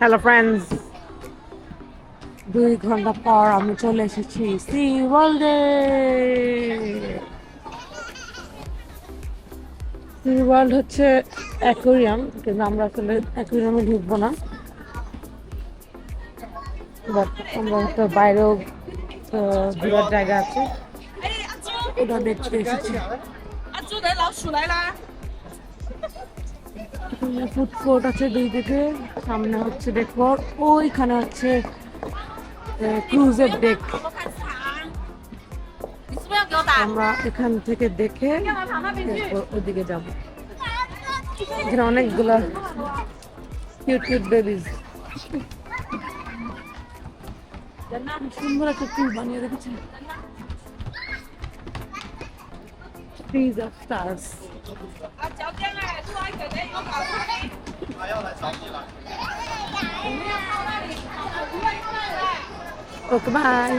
Hello friends, 2 ঘন্টা পর আমি চলে এসেছি সি ওয়ার্ল্ডে। সি ওয়ার্ল্ড হচ্ছে অ্যাকোরিয়াম, কিন্তু আমরা আসলে অ্যাকোরিয়ামে ঢুকবো না, বাট আমরা হয়তো বাইরেও ঘোরার জায়গা আছে, ওটা দেখতে এসেছি। ফুড কোর্ট আছে দুই দিকে, সামনে হচ্ছে দেখবো ওইখানে হচ্ছে ক্রুজের ডেক। আমরা এখান থেকে দেখে এরপর ওদিকে যাবো। এখানে অনেকগুলা কিউট কিউট বেবিজ, সুন্দর একটা ফুল বানিয়ে রেখেছে, trees of stars. Okay bye.